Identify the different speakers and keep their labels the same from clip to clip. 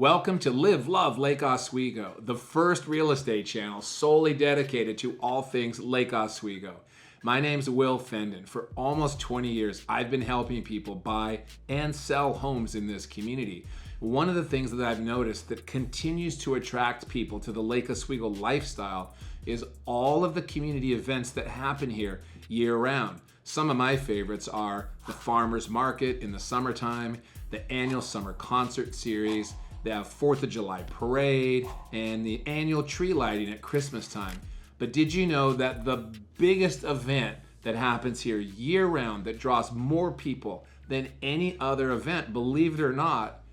Speaker 1: Welcome to Live, Love, Lake Oswego, the first real estate channel solely dedicated to all things Lake Oswego. My name's Will Fendon. For almost 20 years, I've been helping people buy and sell homes in this community. One of the things that I've noticed that continues to attract people to the Lake Oswego lifestyle is all of the community events that happen here year-round. Some of my favorites are the Farmers Market in the summertime, the annual summer concert series, they have 4th of July parade, and the annual tree lighting at Christmas time. But did you know that the biggest event that happens here year-round that draws more people than any other event, believe it or not,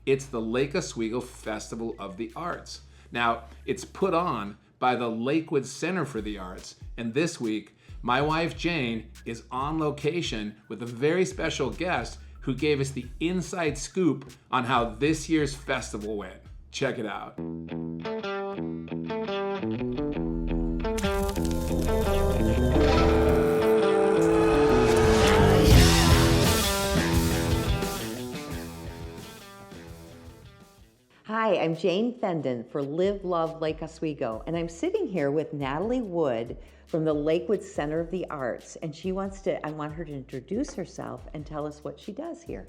Speaker 1: it's the Lake Oswego Festival of the Arts. Now, it's put on by the Lakewood Center for the Arts, and this week, my wife Jane is on location with a very special guest who gave us the inside scoop on how this year's festival went. Check it out.
Speaker 2: Hi, I'm Jane Fendon for Live, Love, Lake Oswego, and I'm sitting here with Natalie Wood from the Lakewood Center of the Arts, and I want her to introduce herself and tell us what she does here.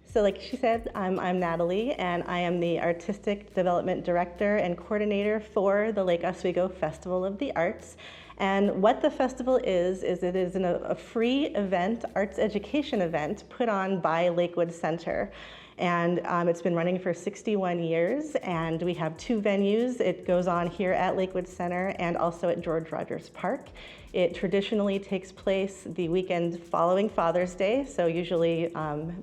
Speaker 3: So like she said, I'm Natalie, and I am the Artistic Development Director and Coordinator for the Lake Oswego Festival of the Arts. And what the festival is it is a free event, arts education event, put on by Lakewood Center. And it's been running for 61 years, and we have 2 venues. It goes on here at Lakewood Center and also at George Rogers Park. It traditionally takes place the weekend following Father's Day, so usually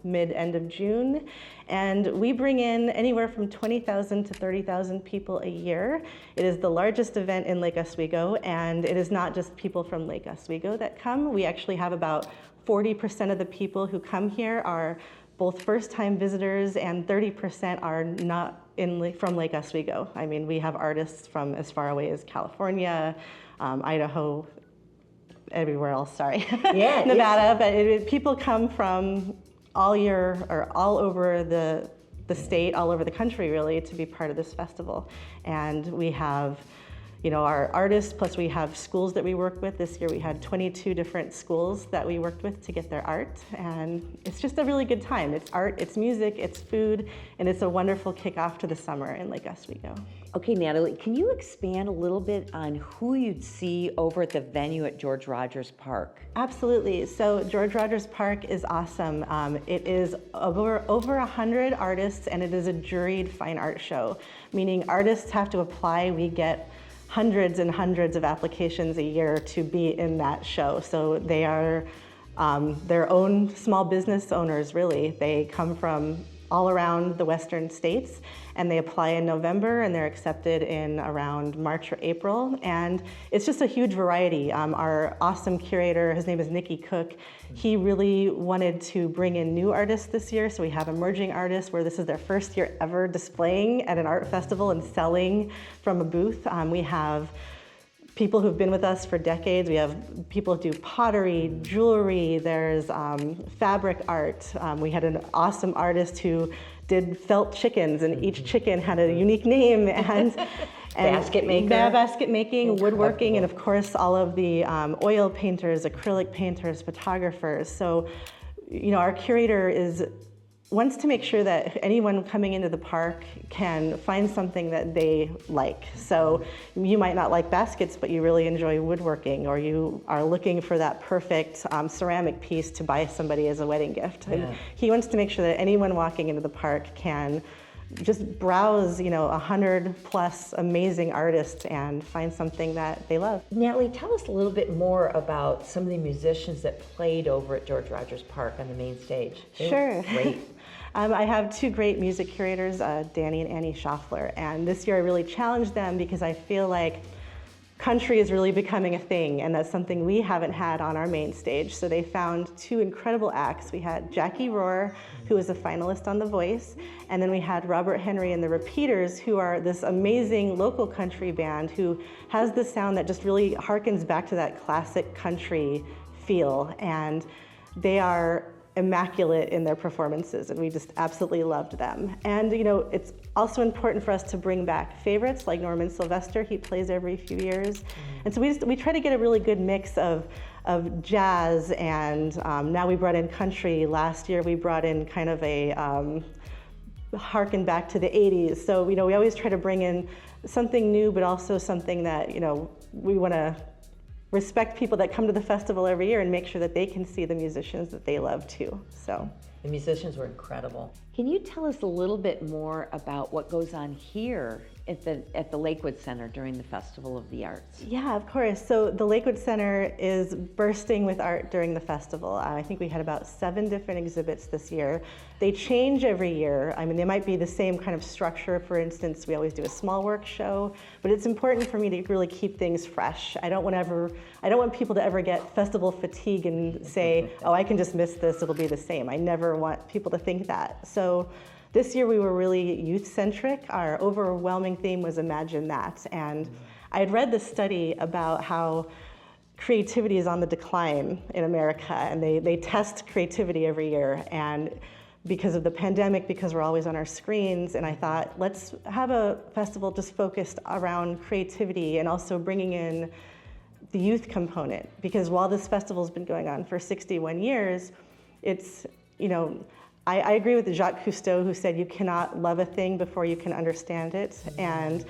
Speaker 3: mid-end of June. And we bring in anywhere from 20,000 to 30,000 people a year. It is the largest event in Lake Oswego, and it is not just people from Lake Oswego that come. We actually have about 40% of the people who come here are both first-time visitors, and 30% are not from Lake Oswego. I mean, we have artists from as far away as California, Idaho, everywhere else, sorry.
Speaker 2: Yeah,
Speaker 3: Nevada, but people come from all year, or all over the state, all over the country really, to be part of this festival. And we have our artists, plus we have schools that we work with. This year we had 22 different schools that we worked with to get their art, and it's just a really good time. It's art, it's music, it's food, and it's a wonderful kickoff to the summer in Lake Oswego.
Speaker 2: Okay, Natalie, can you expand a little bit on who you'd see over at the venue at George Rogers Park?
Speaker 3: Absolutely. So George Rogers Park is awesome. It is over 100 artists, and it is a juried fine art show, meaning artists have to apply. We get hundreds and hundreds of applications a year to be in that show. So they are their own small business owners, really. They come from all around the western states, and they apply in November, and they're accepted in around March or April. And it's just a huge variety. Our awesome curator, his name is Nicky Cook, he really wanted to bring in new artists this year. So we have emerging artists where this is their first year ever displaying at an art festival and selling from a booth. We have people who've been with us for decades. We have people who do pottery, jewelry, there's fabric art. We had an awesome artist who did felt chickens, and each chicken had a unique name, and
Speaker 2: basket maker.
Speaker 3: Basket making, woodworking, and of course all of the oil painters, acrylic painters, photographers. So, our curator wants to make sure that anyone coming into the park can find something that they like. So you might not like baskets, but you really enjoy woodworking, or you are looking for that perfect ceramic piece to buy somebody as a wedding gift. Yeah. And he wants to make sure that anyone walking into the park can just browse, 100 plus amazing artists and find something that they love.
Speaker 2: Natalie, tell us a little bit more about some of the musicians that played over at George Rogers Park on the main stage.
Speaker 3: Sure.
Speaker 2: Great.
Speaker 3: I have 2 great music curators, Danny and Annie Schaffler, and this year I really challenged them because I feel like country is really becoming a thing, and that's something we haven't had on our main stage. So they found 2 incredible acts. We had Jackie Rohr, who was a finalist on The Voice, and then we had Robert Henry and the Repeaters, who are this amazing local country band who has this sound that just really harkens back to that classic country feel, and they are immaculate in their performances, and we just absolutely loved them. And it's also important for us to bring back favorites like Norman Sylvester. He plays every few years. And so we try to get a really good mix of jazz, and now we brought in country. Last year we brought in kind of a harken back to the 80s. So, we always try to bring in something new, but also something that, we want to respect people that come to the festival every year and make sure that they can see the musicians that they love too. So
Speaker 2: the musicians were incredible. Can you tell us a little bit more about what goes on here at the Lakewood Center during the Festival of the Arts?
Speaker 3: Yeah, of course. So the Lakewood Center is bursting with art during the festival. I think we had about 7 different exhibits this year. They change every year. I mean, they might be the same kind of structure. For instance, we always do a small work show, but it's important for me to really keep things fresh. I don't want people to ever get festival fatigue and say, oh, I can just miss this, it'll be the same. I never want people to think that. So this year we were really youth-centric. Our overwhelming theme was Imagine That. And I had read this study about how creativity is on the decline in America, and they test creativity every year. And because of the pandemic, because we're always on our screens, and I thought, let's have a festival just focused around creativity and also bringing in the youth component. Because while this festival's been going on for 61 years, it's, I agree with Jacques Cousteau, who said you cannot love a thing before you can understand it. And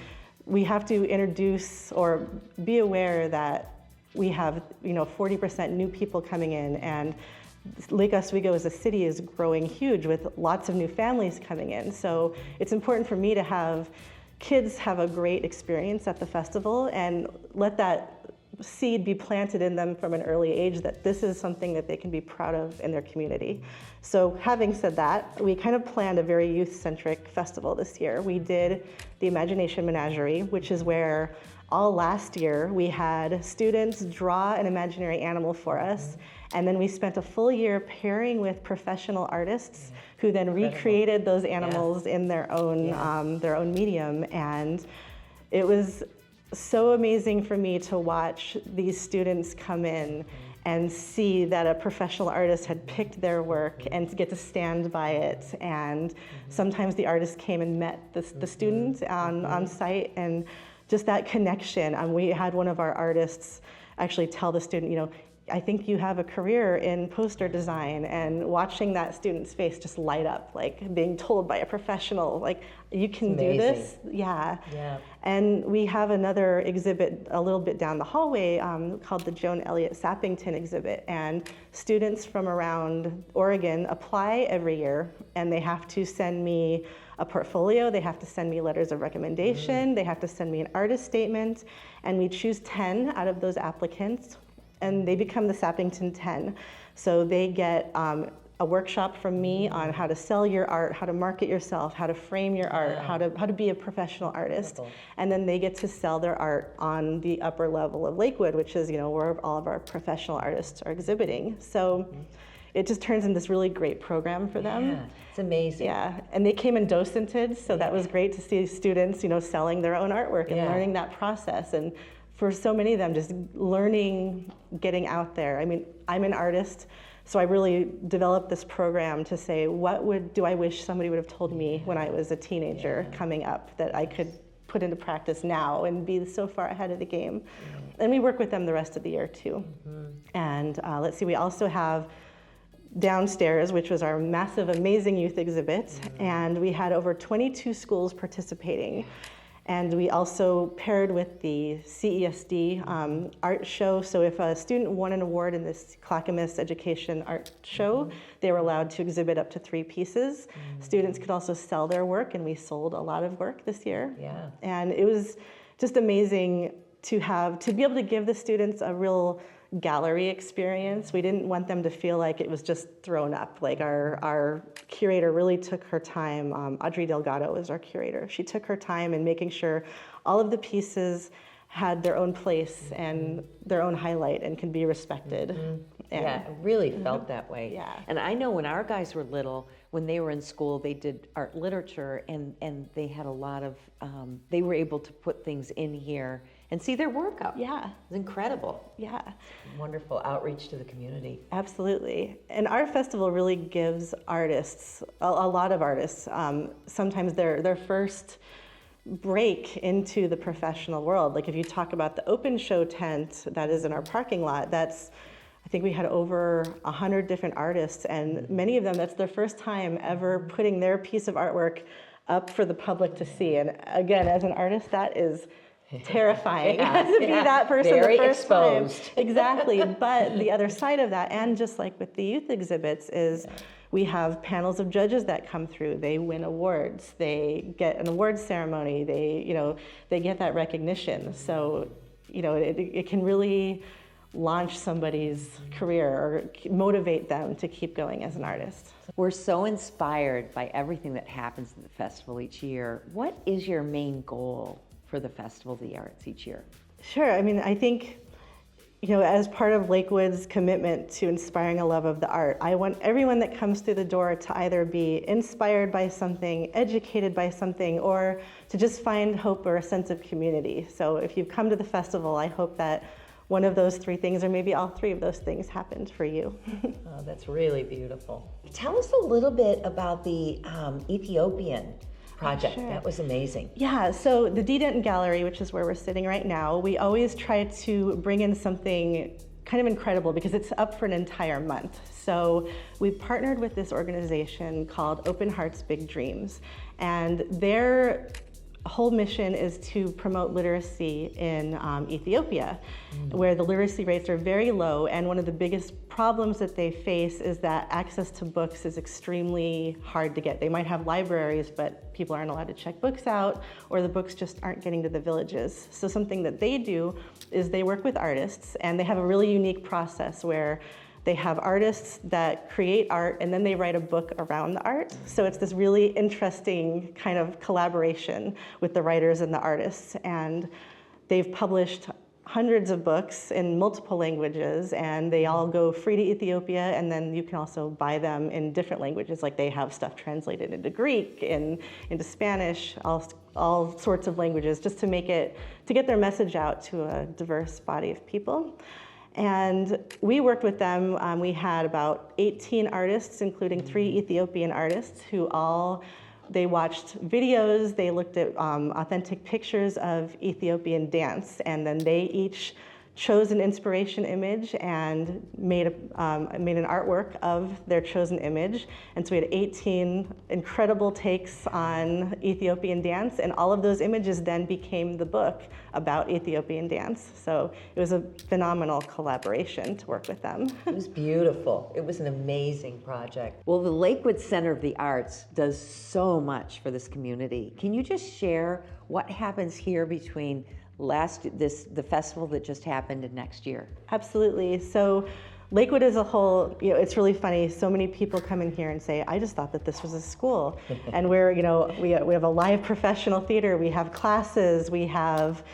Speaker 3: we have to introduce or be aware that we have 40% new people coming in, and Lake Oswego as a city is growing huge with lots of new families coming in. So it's important for me to have kids have a great experience at the festival and let that seed be planted in them from an early age that this is something that they can be proud of in their community. So having said that, we kind of planned a very youth-centric festival this year. We did the Imagination Menagerie, which is where all last year we had students draw an imaginary animal for us, and then we spent a full year pairing with professional artists who then recreated those animals in their own medium. And it was so amazing for me to watch these students come in and see that a professional artist had picked their work and to get to stand by it. And sometimes the artist came and met the student on site, and just that connection. We had one of our artists actually tell the student, I think you have a career in poster design, and watching that student's face just light up, like being told by a professional, like, you can do this. Yeah. And we have another exhibit a little bit down the hallway called the Joan Eliot Sappington exhibit, and students from around Oregon apply every year, and they have to send me a portfolio, they have to send me letters of recommendation, they have to send me an artist statement, and we choose 10 out of those applicants, and they become the Sappington 10. So they get a workshop from me on how to sell your art, how to market yourself, how to frame your art, how to be a professional artist. And then they get to sell their art on the upper level of Lakewood, which is where all of our professional artists are exhibiting. So it just turns into this really great program for them.
Speaker 2: Yeah, it's amazing.
Speaker 3: Yeah, and they came and docented, so that was great to see students, selling their own artwork and learning that process. And for so many of them, just learning, getting out there. I mean, I'm an artist, so I really developed this program to say, what do I wish somebody would have told me when I was a teenager coming up that I could put into practice now and be so far ahead of the game. And we work with them the rest of the year too. And let's see, we also have downstairs, which was our massive, amazing youth exhibit, and we had over 22 schools participating. And we also paired with the CESD art show. So if a student won an award in this Clackamas Education Art Show, they were allowed to exhibit up to 3 pieces. Students could also sell their work, and we sold a lot of work this year. And it was just amazing to be able to give the students a real gallery experience. We didn't want them to feel like it was just thrown up. Like our curator really took her time. Audrey Delgado is our curator. She took her time in making sure all of the pieces had their own place and their own highlight and can be respected.
Speaker 2: Yeah, I really felt that way.
Speaker 3: Yeah.
Speaker 2: And I know when our guys were little, when they were in school, they did art literature, and they had a lot of, they were able to put things in here and see their work up.
Speaker 3: Yeah.
Speaker 2: It was incredible.
Speaker 3: Yeah.
Speaker 2: Wonderful outreach to the community.
Speaker 3: Absolutely. And our festival really gives artists, a lot of artists, sometimes their first break into the professional world. Like if you talk about the open show tent that is in our parking lot, I think we had over 100 different artists, and many of them, that's their first time ever putting their piece of artwork up for the public to see. And again, as an artist, that is terrifying to be that person
Speaker 2: Very
Speaker 3: the first
Speaker 2: exposed.
Speaker 3: time. Exactly. But the other side of that, and just like with the youth exhibits, is we have panels of judges that come through. They win awards. They get an awards ceremony. They get that recognition. So, it can really launch somebody's career or motivate them to keep going as an artist.
Speaker 2: We're so inspired by everything that happens at the festival each year. What is your main goal for the Festival of the Arts each year?
Speaker 3: Sure. I mean, I think, as part of Lakewood's commitment to inspiring a love of the art, I want everyone that comes through the door to either be inspired by something, educated by something, or to just find hope or a sense of community. So if you've come to the festival, I hope that one of those three things, or maybe all three of those things, happened for you.
Speaker 2: Oh, that's really beautiful. Tell us a little bit about the Ethiopian project.
Speaker 3: Sure.
Speaker 2: That was amazing.
Speaker 3: Yeah, so the D. Denton Gallery, which is where we're sitting right now, we always try to bring in something kind of incredible because it's up for an entire month. So we partnered with this organization called Open Hearts, Big Dreams, and their whole mission is to promote literacy in Ethiopia, where the literacy rates are very low, and one of the biggest problems that they face is that access to books is extremely hard to get. They might have libraries, but people aren't allowed to check books out, or the books just aren't getting to the villages. So something that they do is they work with artists, and they have a really unique process where they have artists that create art, and then they write a book around the art. So it's this really interesting kind of collaboration with the writers and the artists. And they've published hundreds of books in multiple languages, and they all go free to Ethiopia, and then you can also buy them in different languages. Like they have stuff translated into Greek, into Spanish, all sorts of languages, just to get their message out to a diverse body of people. And we worked with them. We had about 18 artists, including 3 Ethiopian artists, they watched videos, they looked at authentic pictures of Ethiopian dance, and then they each chose an inspiration image and made an artwork of their chosen image. And so we had 18 incredible takes on Ethiopian dance, and all of those images then became the book about Ethiopian dance. So it was a phenomenal collaboration to work with them.
Speaker 2: It was beautiful. It was an amazing project. Well, the Lakewood Center of the Arts does so much for this community. Can you just share what happens here between the festival that just happened and next year?
Speaker 3: Absolutely. So Lakewood as a whole, it's really funny. So many people come in here and say, I just thought that this was a school. And we have a live professional theater, we have classes, we have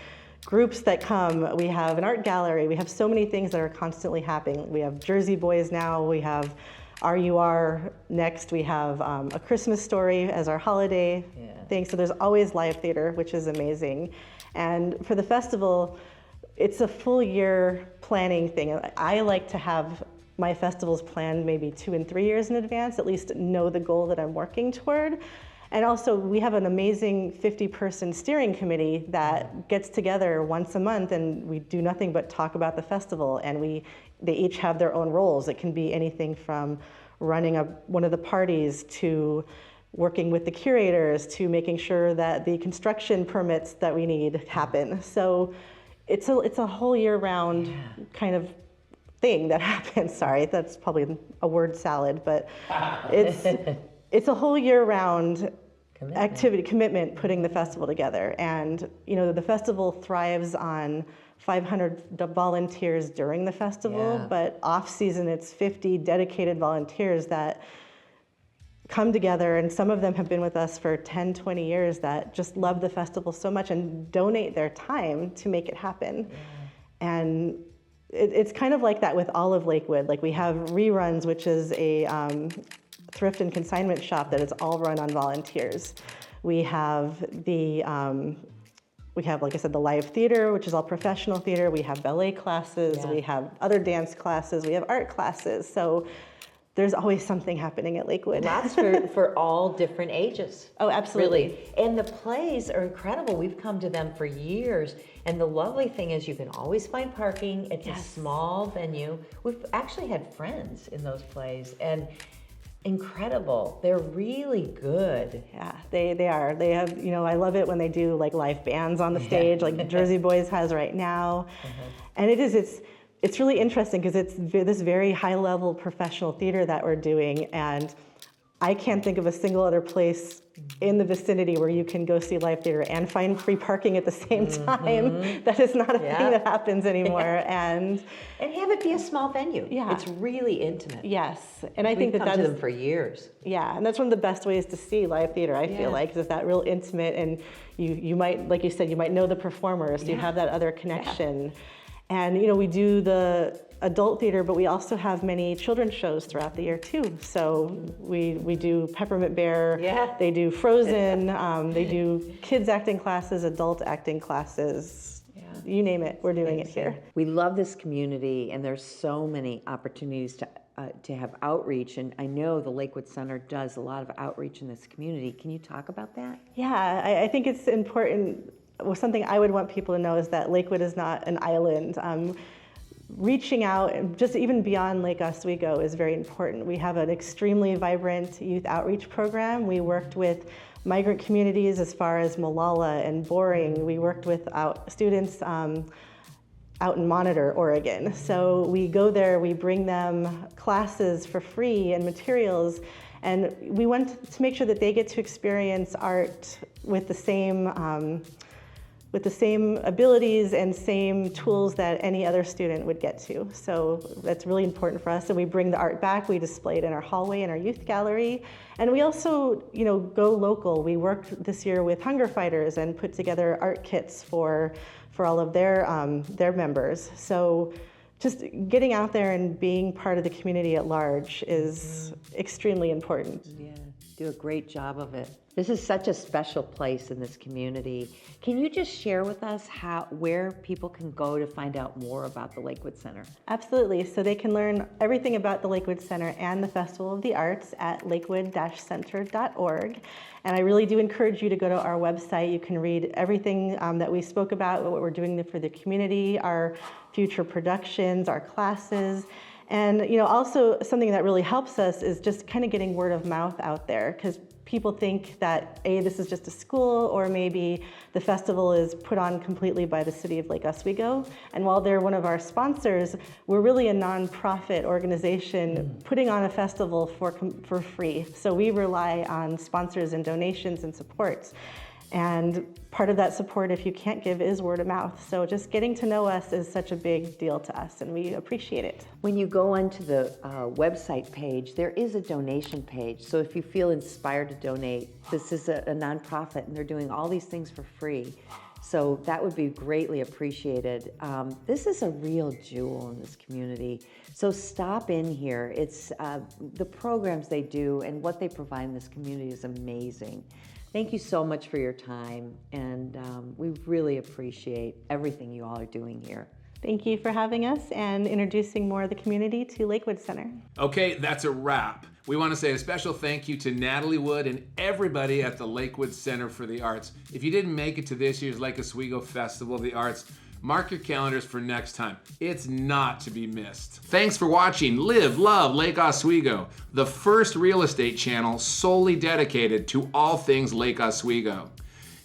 Speaker 3: groups that come, we have an art gallery, we have so many things that are constantly happening. We have Jersey Boys now, we have RUR next, we have A Christmas Story as our holiday thing. So there's always live theater, which is amazing. And for the festival, it's a full year planning thing. I like to have my festivals planned maybe 2 and 3 years in advance, at least know the goal that I'm working toward. And also we have an amazing 50-person steering committee that gets together once a month, and we do nothing but talk about the festival, and they each have their own roles. It can be anything from running one of the parties to working with the curators to making sure that the construction permits that we need happen. So it's a whole year-round kind of thing that happens. Sorry, that's probably a word salad, but it's a whole year-round commitment putting the festival together. And the festival thrives on 500 volunteers during the festival, but off-season it's 50 dedicated volunteers that come together, and some of them have been with us for 10, 20 years that just love the festival so much and donate their time to make it happen. Yeah. And it's kind of like that with all of Lakewood. Like we have Reruns, which is a thrift and consignment shop that is all run on volunteers. We have like I said, the live theater, which is all professional theater. We have ballet classes. Yeah. We have other dance classes. We have art classes. So there's always something happening at Lakewood.
Speaker 2: Lots for all different ages.
Speaker 3: Oh, absolutely.
Speaker 2: Really. And the plays are incredible. We've come to them for years. And the lovely thing is you can always find parking. It's yes. a small venue. We've actually had friends in those plays. And incredible. They're really good.
Speaker 3: Yeah, they are. They have, I love it when they do like live bands on the stage, like Jersey Boys has right now. And it's really interesting because it's this very high level professional theater that we're doing, and I can't think of a single other place in the vicinity where you can go see live theater and find free parking at the same time. That is not a thing that happens anymore. And
Speaker 2: have it be a small venue.
Speaker 3: Yeah.
Speaker 2: It's really intimate.
Speaker 3: Yes. And I think
Speaker 2: We've come to them for years.
Speaker 3: Yeah, and that's one of the best ways to see live theater, I feel like, is that real intimate, and you might, like you said, you might know the performers, so you have that other connection. Yeah. And we do the adult theater, but we also have many children's shows throughout the year too. So we do Peppermint Bear, they do Frozen, they do kids acting classes, adult acting classes, you name it, we're doing it here.
Speaker 2: We love this community, and there's so many opportunities to have outreach, and I know the Lakewood Center does a lot of outreach in this community. Can you talk about that?
Speaker 3: Yeah, I think it's important. Well, something I would want people to know is that Lakewood is not an island. Reaching out, just even beyond Lake Oswego, is very important. We have an extremely vibrant youth outreach program. We worked with migrant communities as far as Molalla and Boring. We worked with students out in Monitor, Oregon. So we go there, we bring them classes for free and materials, and we want to make sure that they get to experience art with the same abilities and same tools that any other student would get to. So that's really important for us. And we bring the art back. We display it in our hallway in our youth gallery. And we also, go local. We worked this year with Hunger Fighters and put together art kits for all of their members. So just getting out there and being part of the community at large is extremely important.
Speaker 2: Yeah, do a great job of it. This is such a special place in this community. Can you just share with us where people can go to find out more about the Lakewood Center?
Speaker 3: Absolutely. So they can learn everything about the Lakewood Center and the Festival of the Arts at lakewood-center.org. And I really do encourage you to go to our website. You can read everything that we spoke about, what we're doing for the community, our future productions, our classes. And also something that really helps us is just kind of getting word of mouth out there, because people think that this is just a school, or maybe the festival is put on completely by the city of Lake Oswego. And while they're one of our sponsors, we're really a nonprofit organization putting on a festival for free. So we rely on sponsors and donations and supports. And part of that support, if you can't give, is word of mouth. So just getting to know us is such a big deal to us, and we appreciate it.
Speaker 2: When you go onto the website page, there is a donation page. So if you feel inspired to donate, this is a nonprofit, and they're doing all these things for free. So that would be greatly appreciated. This is a real jewel in this community. So stop in here. It's the programs they do and what they provide in this community is amazing. Thank you so much for your time, and we really appreciate everything you all are doing here.
Speaker 3: Thank you for having us and introducing more of the community to Lakewood Center.
Speaker 1: Okay, that's a wrap. We want to say a special thank you to Natalie Wood and everybody at the Lakewood Center for the Arts. If you didn't make it to this year's Lake Oswego Festival of the Arts, mark your calendars for next time. It's not to be missed. Thanks for watching Live, Love, Lake Oswego, the first real estate channel solely dedicated to all things Lake Oswego.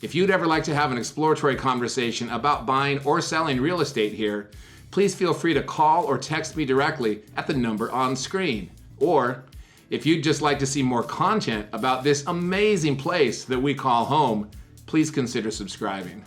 Speaker 1: If you'd ever like to have an exploratory conversation about buying or selling real estate here, please feel free to call or text me directly at the number on screen. Or if you'd just like to see more content about this amazing place that we call home, please consider subscribing.